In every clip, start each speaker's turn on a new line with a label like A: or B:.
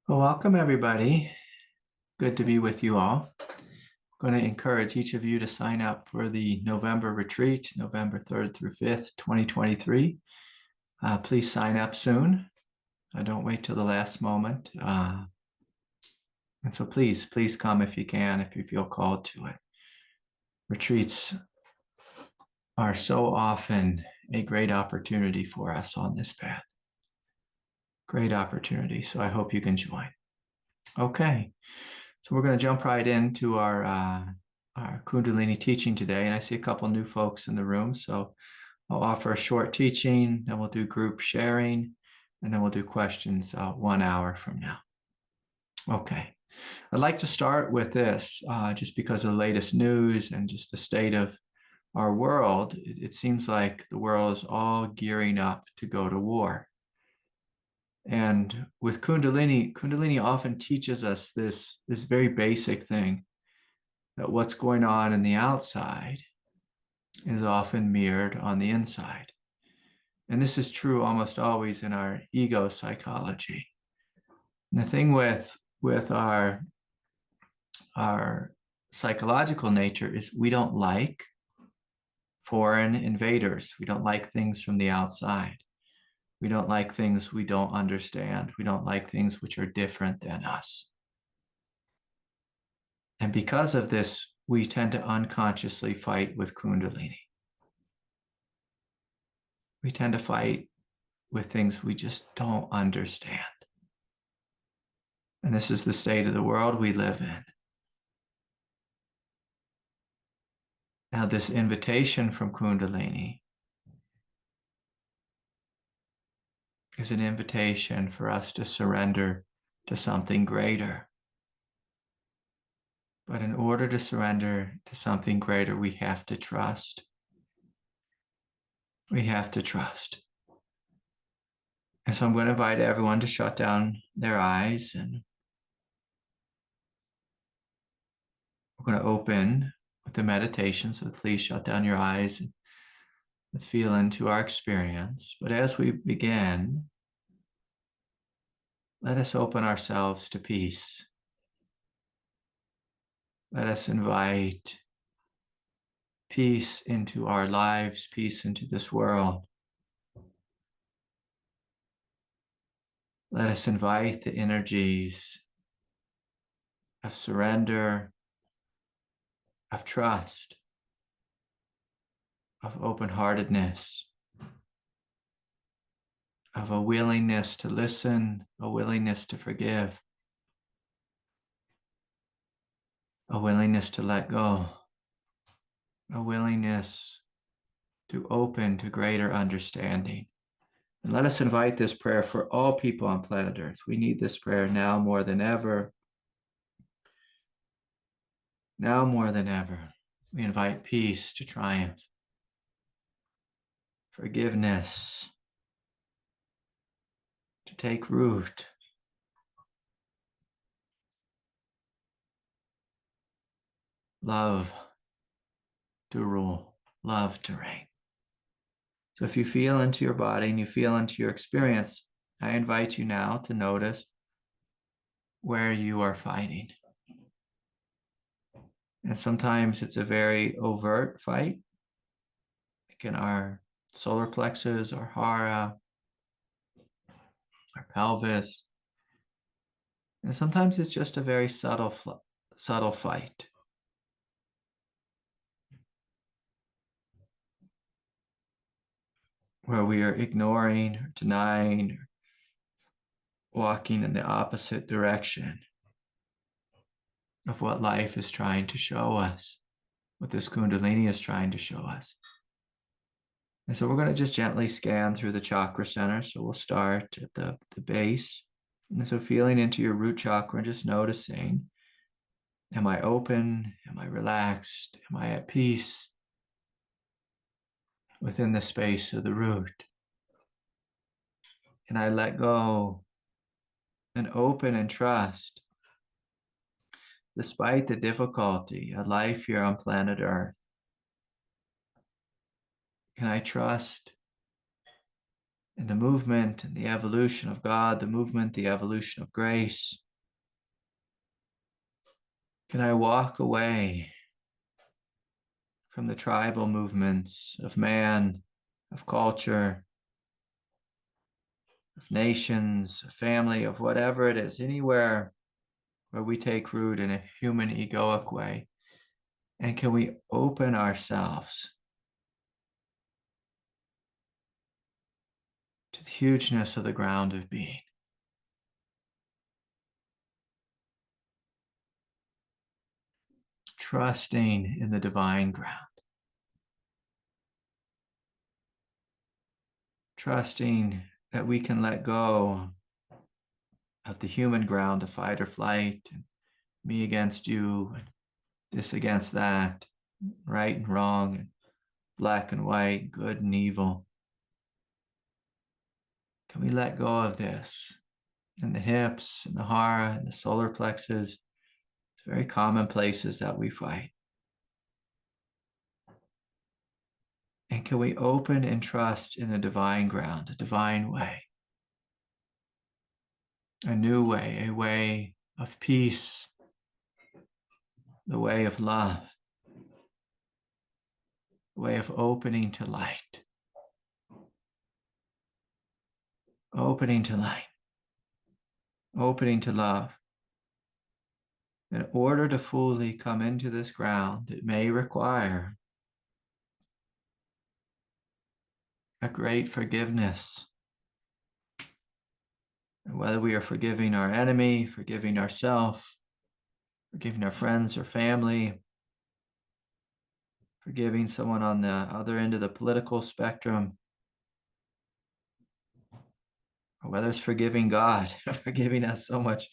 A: Well, welcome everybody. Good to be with you all. I'm going to encourage each of you to sign up for the November retreat, November 3rd through 5th, 2023. Please sign up soon. Don't wait till the last moment. And so please come if you can, if you feel called to it. Retreats are so often a great opportunity for us on this path. Great opportunity. So I hope you can join. Okay. So we're going to jump right into our Kundalini teaching today. And I see a couple new folks in the room. So I'll offer a short teaching, then we'll do group sharing, and then we'll do questions 1 hour from now. Okay. I'd like to start with this, just because of the latest news and just the state of our world. It seems like the world is all gearing up to go to war. And with Kundalini often teaches us this very basic thing, that what's going on in the outside is often mirrored on the inside. And this is true almost always in our ego psychology. And the thing with our psychological nature is we don't like foreign invaders. We don't like things from the outside. We don't like things we don't understand. We don't like things which are different than us. And because of this, we tend to unconsciously fight with Kundalini. We tend to fight with things we just don't understand. And this is the state of the world we live in. Now, this invitation from Kundalini is an invitation for us to surrender to something greater. But in order to surrender to something greater, we have to trust. We have to trust. And so I'm going to invite everyone to shut down their eyes, and we're going to open with the meditation. So please shut down your eyes and let's feel into our experience. But as we begin, let us open ourselves to peace. Let us invite peace into our lives, peace into this world. Let us invite the energies of surrender, of trust, of open-heartedness, of a willingness to listen, a willingness to forgive, a willingness to let go, a willingness to open to greater understanding. And let us invite this prayer for all people on planet Earth. We need this prayer now more than ever. Now more than ever, we invite peace to triumph, forgiveness to take root, love to rule, love to reign. So if you feel into your body and you feel into your experience, I invite you now to notice where you are fighting. And sometimes it's a very overt fight, like in our solar plexus, our hara, our pelvis. And sometimes it's just a very subtle fight. Where we are ignoring or denying or walking in the opposite direction of what life is trying to show us, what this Kundalini is trying to show us. And so we're going to just gently scan through the chakra center. So we'll start at the base. And so feeling into your root chakra and just noticing, am I open? Am I relaxed? Am I at peace within the space of the root? Can I let go and open and trust? Despite the difficulty of life here on planet Earth, can I trust in the movement and the evolution of God, the movement, the evolution of grace? Can I walk away from the tribal movements of man, of culture, of nations, of family, of whatever it is, anywhere where we take root in a human egoic way? And can we open ourselves to the hugeness of the ground of being? Trusting in the divine ground. Trusting that we can let go of the human ground of fight or flight, and me against you, and this against that, right and wrong, and black and white, good and evil. Can we let go of this? And the hips and the hara and the solar plexus, it's very common places that we fight. And can we open and trust in a divine ground, a divine way, a new way, a way of peace, the way of love, the way of opening to light, opening to light, opening to love. In order to fully come into this ground, it may require a great forgiveness. And whether we are forgiving our enemy, forgiving ourselves, forgiving our friends or family, forgiving someone on the other end of the political spectrum, or whether it's forgiving God, forgiving us so much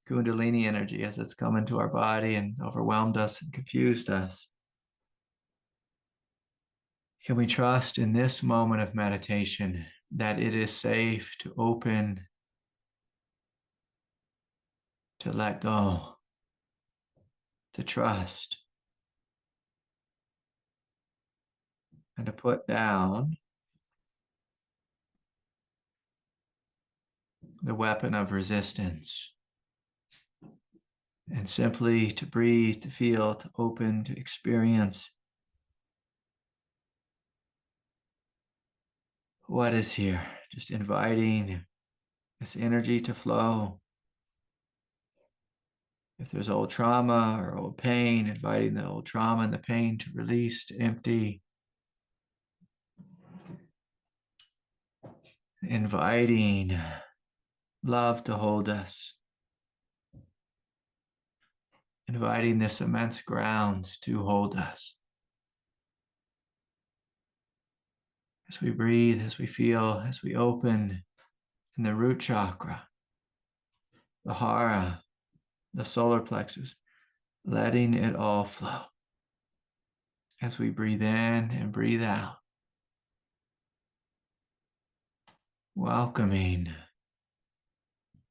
A: Kundalini energy as it's come into our body and overwhelmed us and confused us. Can we trust in this moment of meditation that it is safe to open, to let go, to trust, and to put down the weapon of resistance, and simply to breathe, to feel, to open, to experience what is here, just inviting this energy to flow. If there's old trauma or old pain, inviting the old trauma and the pain to release, to empty. Inviting love to hold us. Inviting this immense ground to hold us. As we breathe, as we feel, as we open in the root chakra, the hara, the solar plexus, letting it all flow. As we breathe in and breathe out, welcoming,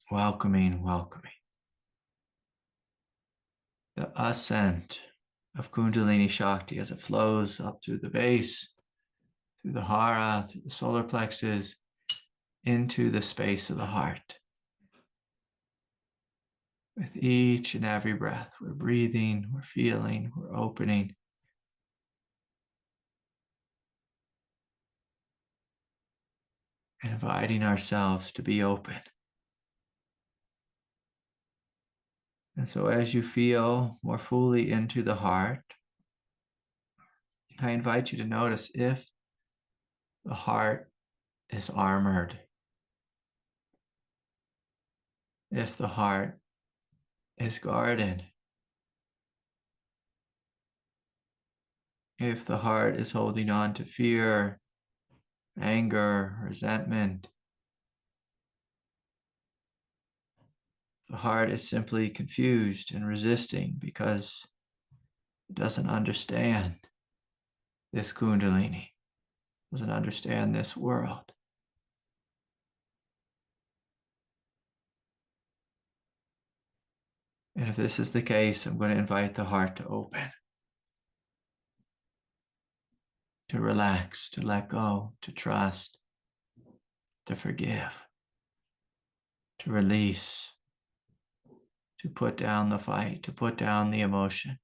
A: welcoming, welcoming the ascent of Kundalini Shakti as it flows up through the base, through the hara, through the solar plexus, into the space of the heart. With each and every breath, we're breathing, we're feeling, we're opening. Inviting ourselves to be open. And so as you feel more fully into the heart, I invite you to notice if the heart is armored, if the heart is guarded, if the heart is holding on to fear, anger, resentment, the heart is simply confused and resisting because it doesn't understand this Kundalini, doesn't understand this world. And if this is the case, I'm going to invite the heart to open, to relax, to let go, to trust, to forgive, to release, to put down the fight, to put down the emotion,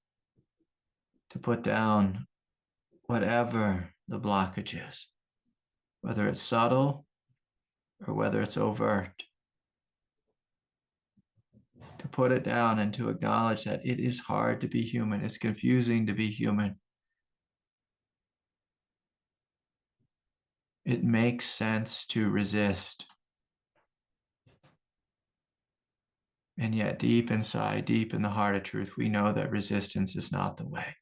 A: to put down whatever the blockage is, whether it's subtle or whether it's overt, to put it down and to acknowledge that it is hard to be human. It's confusing to be human. It makes sense to resist. And yet deep inside, deep in the heart of truth, we know that resistance is not the way.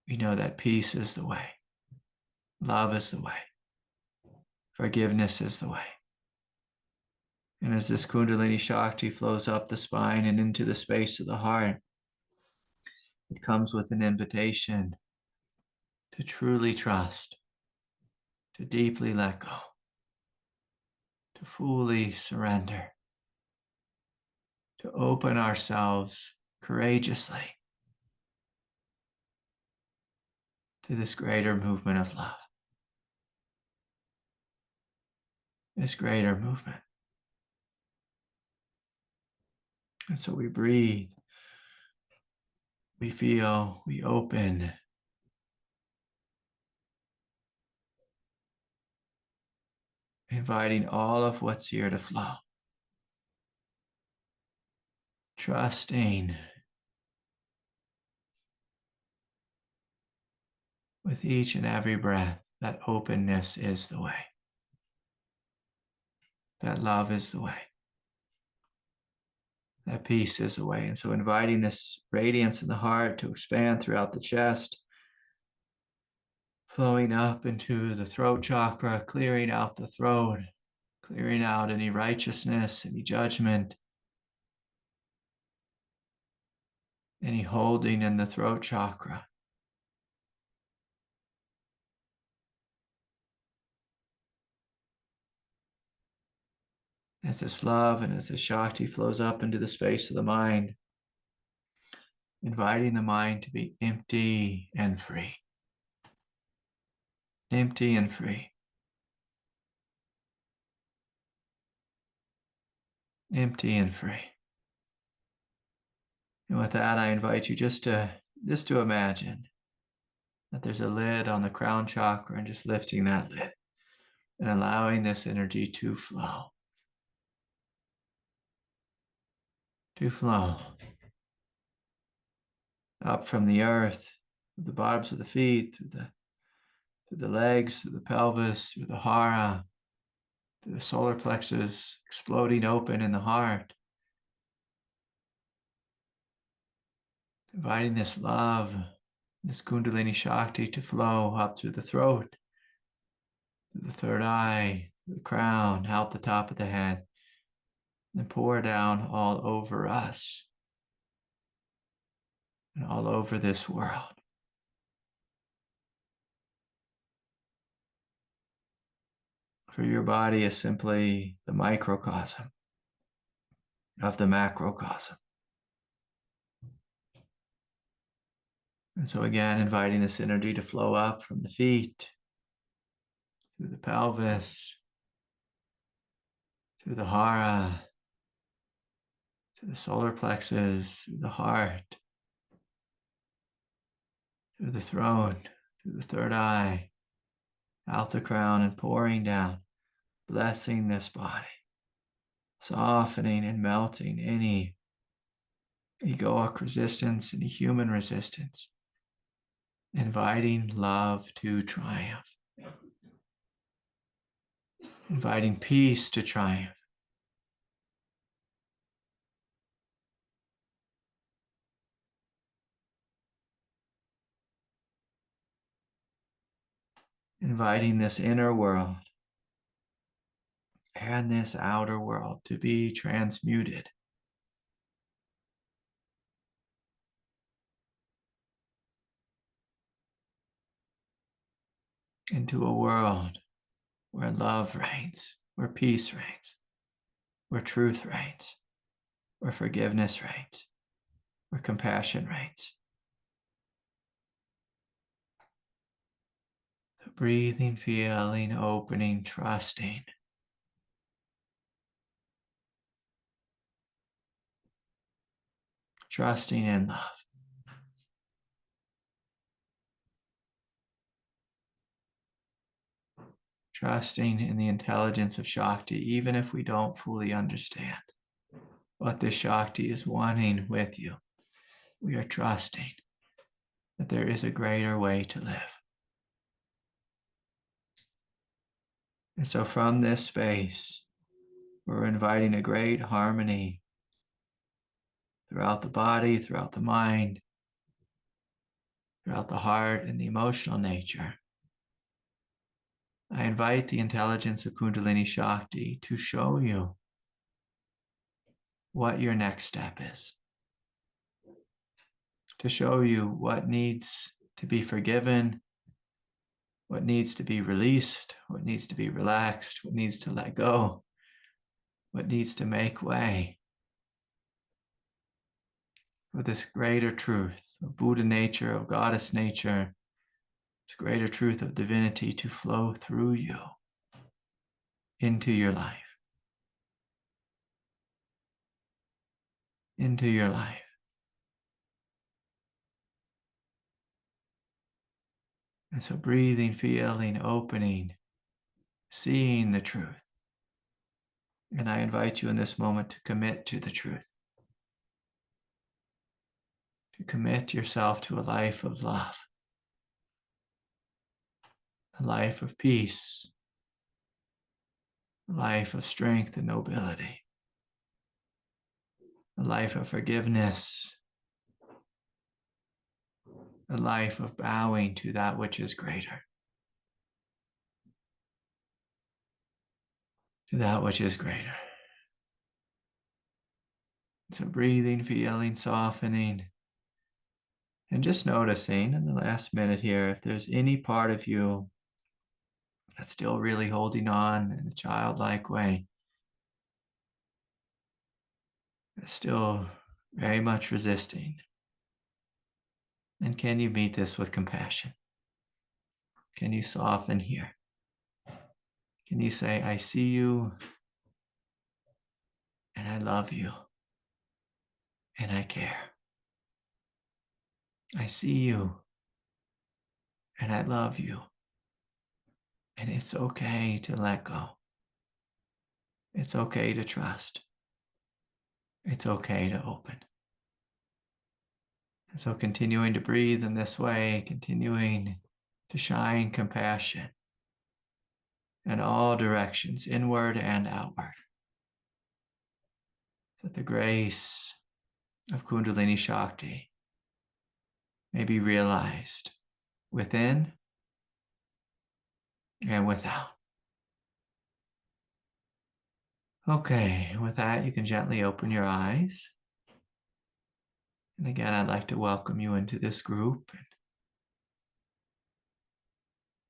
A: We know that peace is the way. Love is the way. Forgiveness is the way. And as this Kundalini Shakti flows up the spine and into the space of the heart, it comes with an invitation to truly trust, to deeply let go, to fully surrender, to open ourselves courageously to this greater movement of love, this greater movement. And so we breathe, we feel, we open. Inviting all of what's here to flow. Trusting with each and every breath that openness is the way. That love is the way. That peace is the way. And so inviting this radiance in the heart to expand throughout the chest, flowing up into the throat chakra, clearing out the throat, clearing out any righteousness, any judgment, any holding in the throat chakra. As this love and as this Shakti flows up into the space of the mind, inviting the mind to be empty and free. Empty and free. Empty and free. And with that, I invite you just to imagine that there's a lid on the crown chakra and just lifting that lid and allowing this energy to flow. To flow up from the earth, through the bottoms of the feet, through the legs, through the pelvis, through the hara, through the solar plexus, exploding open in the heart. Inviting this love, this Kundalini Shakti to flow up through the throat, through the third eye, through the crown, out the top of the head, and pour down all over us and all over this world. For your body is simply the microcosm of the macrocosm. And so again, inviting this energy to flow up from the feet, through the pelvis, through the hara, through the solar plexus, through the heart, through the throat, through the third eye, out the crown, and pouring down, blessing this body, softening and melting any egoic resistance, any human resistance, inviting love to triumph, inviting peace to triumph. Inviting this inner world and this outer world to be transmuted into a world where love reigns, where peace reigns, where truth reigns, where forgiveness reigns, where compassion reigns. Breathing, feeling, opening, trusting. Trusting in love. Trusting in the intelligence of Shakti, even if we don't fully understand what this Shakti is wanting with you. We are trusting that there is a greater way to live. And so from this space, we're inviting a great harmony throughout the body, throughout the mind, throughout the heart and the emotional nature. I invite the intelligence of Kundalini Shakti to show you what your next step is, to show you what needs to be forgiven, what needs to be released, what needs to be relaxed, what needs to let go, what needs to make way for this greater truth of Buddha nature, of goddess nature, this greater truth of divinity to flow through you into your life. Into your life. And so breathing, feeling, opening, seeing the truth. And I invite you in this moment to commit to the truth. To commit yourself to a life of love. A life of peace. A life of strength and nobility. A life of forgiveness. A life of bowing to that which is greater. To that which is greater. So breathing, feeling, softening, and just noticing in the last minute here, if there's any part of you that's still really holding on in a childlike way, that's still very much resisting. And can you meet this with compassion? Can you soften here? Can you say, I see you, and I love you, and I care. I see you, and I love you, and it's okay to let go. It's okay to trust. It's okay to open. And so continuing to breathe in this way, continuing to shine compassion in all directions, inward and outward. So that the grace of Kundalini Shakti may be realized within and without. Okay, with that, you can gently open your eyes. And again, I'd like to welcome you into this group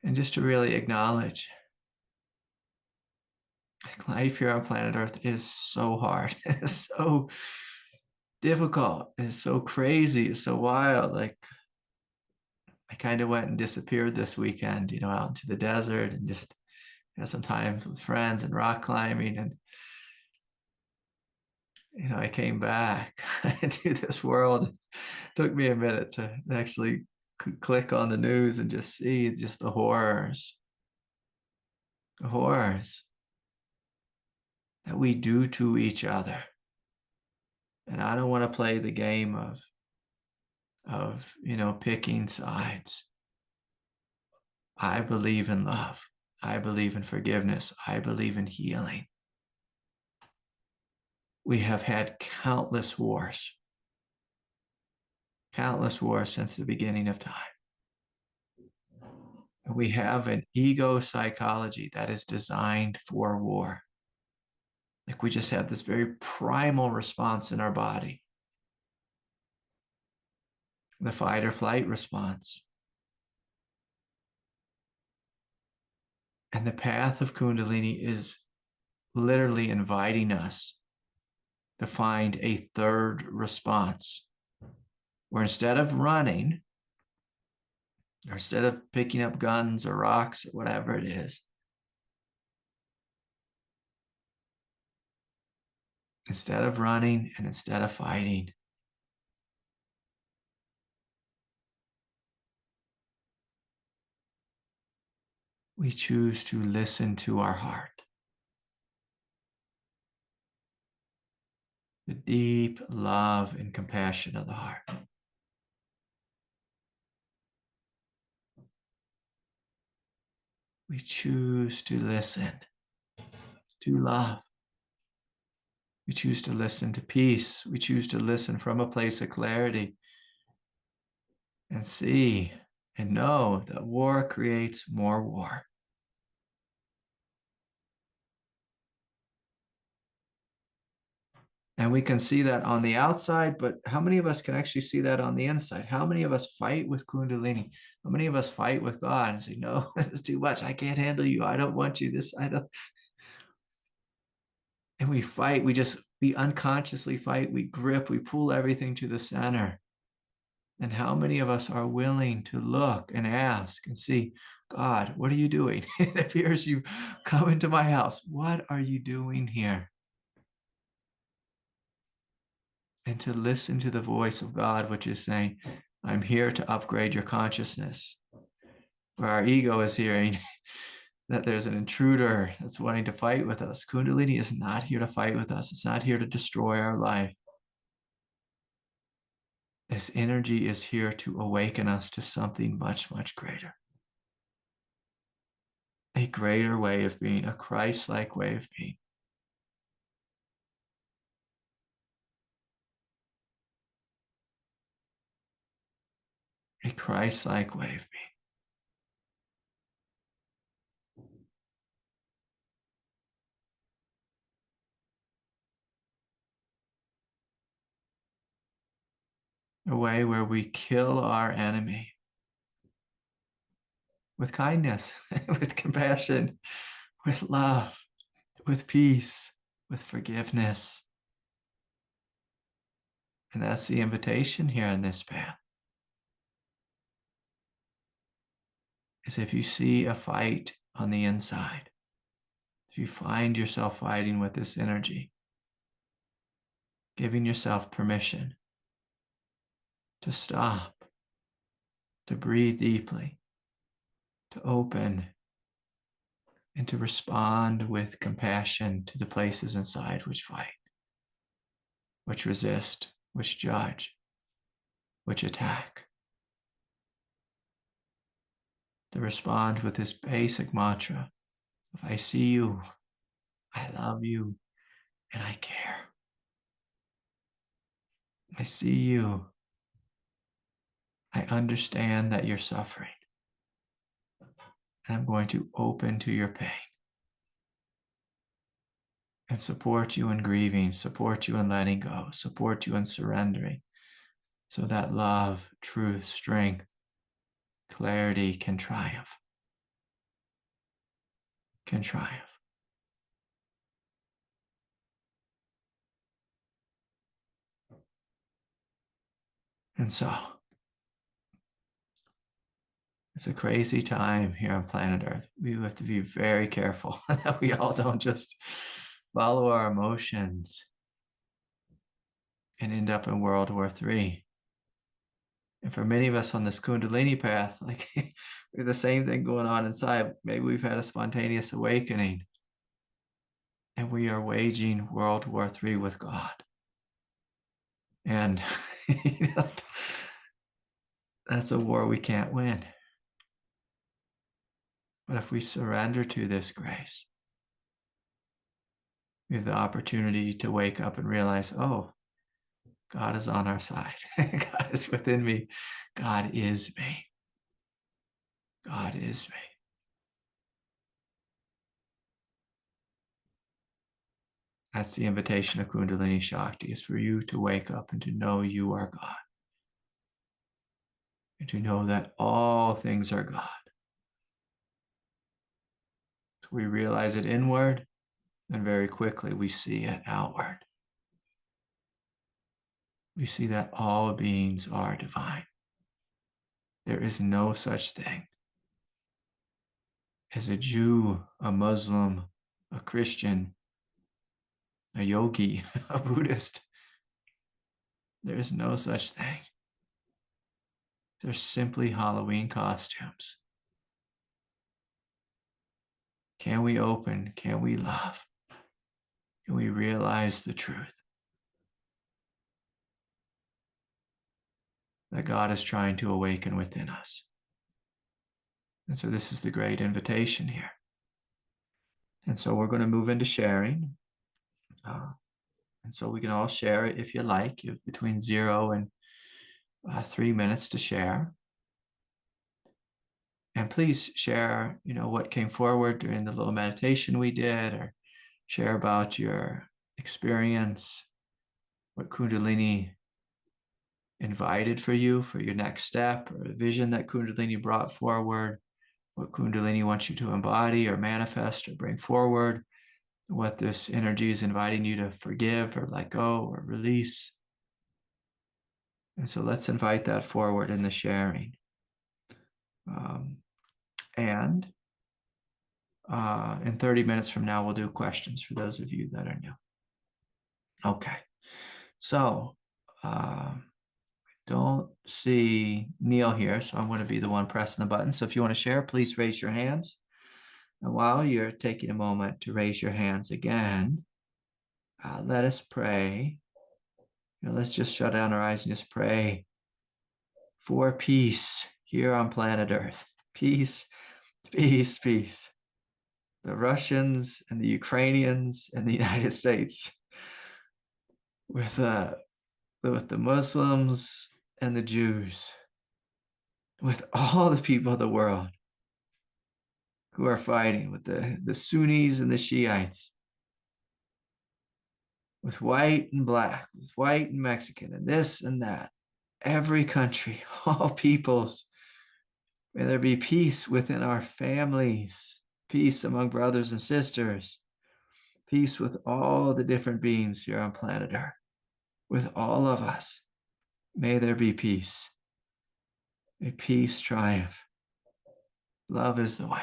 A: and just to really acknowledge life here on planet Earth is so hard. It's so difficult. It's so crazy. It's so wild. Like I kind of went and disappeared this weekend, out into the desert and just had some time with friends and rock climbing. And, I came back into this world. It took me a minute to actually click on the news and just see just the horrors that we do to each other. And I don't want to play the game of picking sides. I believe in love. I believe in forgiveness. I believe in healing. We have had countless wars since the beginning of time. And we have an ego psychology that is designed for war. Like we just have this very primal response in our body. The fight or flight response. And the path of Kundalini is literally inviting us to find a third response, where instead of running, Or instead of picking up guns or rocks or whatever it is, instead of running and instead of fighting, we choose to listen to our heart. The deep love and compassion of the heart. We choose to listen to love. We choose to listen to peace. We choose to listen from a place of clarity and see and know that war creates more war. And we can see that on the outside, but how many of us can actually see that on the inside? How many of us fight with Kundalini? How many of us fight with God and say, no, it's too much. I can't handle you. I don't want you. I don't. And we fight. We unconsciously fight. We grip. We pull everything to the center. And how many of us are willing to look and ask and see, God, what are you doing? It appears you come into my house. What are you doing here? And to listen to the voice of God, which is saying, I'm here to upgrade your consciousness. Where our ego is hearing that there's an intruder that's wanting to fight with us. Kundalini is not here to fight with us. It's not here to destroy our life. This energy is here to awaken us to something much, much greater. A greater way of being, a Christ-like way of being. A Christ-like way of being. A way where we kill our enemy with kindness, with compassion, with love, with peace, with forgiveness. And that's the invitation here in this path. Is if you see a fight on the inside, if you find yourself fighting with this energy, giving yourself permission to stop, to breathe deeply, to open, and to respond with compassion to the places inside which fight, which resist, which judge, which attack. To respond with this basic mantra of I see you, I love you, and I care. I see you. I understand that you're suffering. And I'm going to open to your pain and support you in grieving, support you in letting go, support you in surrendering, so that love, truth, strength, clarity can triumph. Can triumph. And so, it's a crazy time here on planet Earth. We have to be very careful that we all don't just follow our emotions and end up in World War III. And for many of us on this Kundalini path, like we have the same thing going on inside. Maybe we've had a spontaneous awakening and we are waging World War III with God. And that's a war we can't win. But if we surrender to this grace, we have the opportunity to wake up and realize, oh, God is on our side. God is within me. God is me. God is me. That's the invitation of Kundalini Shakti, is for you to wake up and to know you are God. And to know that all things are God. So we realize it inward, and very quickly we see it outward. We see that all beings are divine. There is no such thing as a Jew, a Muslim, a Christian, a yogi, a Buddhist. There is no such thing. They're simply Halloween costumes. Can we open? Can we love? Can we realize the truth that God is trying to awaken within us? And so this is the great invitation here. And so we're going to move into sharing. And so we can all share it if you like. You have between 0 and 3 minutes to share. And please share, what came forward during the little meditation we did, or share about your experience, what Kundalini invited for you for your next step, or the vision that Kundalini brought forward, what Kundalini wants you to embody or manifest or bring forward, what this energy is inviting you to forgive or let go or release. And so let's invite that forward in the sharing. And in 30 minutes from now, we'll do questions for those of you that are new. Okay. So don't see Neil here, so I'm going to be the one pressing the button. So if you want to share, please raise your hands. And while you're taking a moment to raise your hands again, let us pray. Let's just shut down our eyes and just pray for peace here on planet Earth. Peace, peace, peace. The Russians and the Ukrainians and the United States, with the Muslims and the Jews, with all the people of the world who are fighting, with the Sunnis and the Shiites, with white and black, with white and Mexican, and this and that. Every country, all peoples. May there be peace within our families, peace among brothers and sisters, peace with all the different beings here on planet Earth, with all of us. May there be peace. May peace triumph. Love is the way.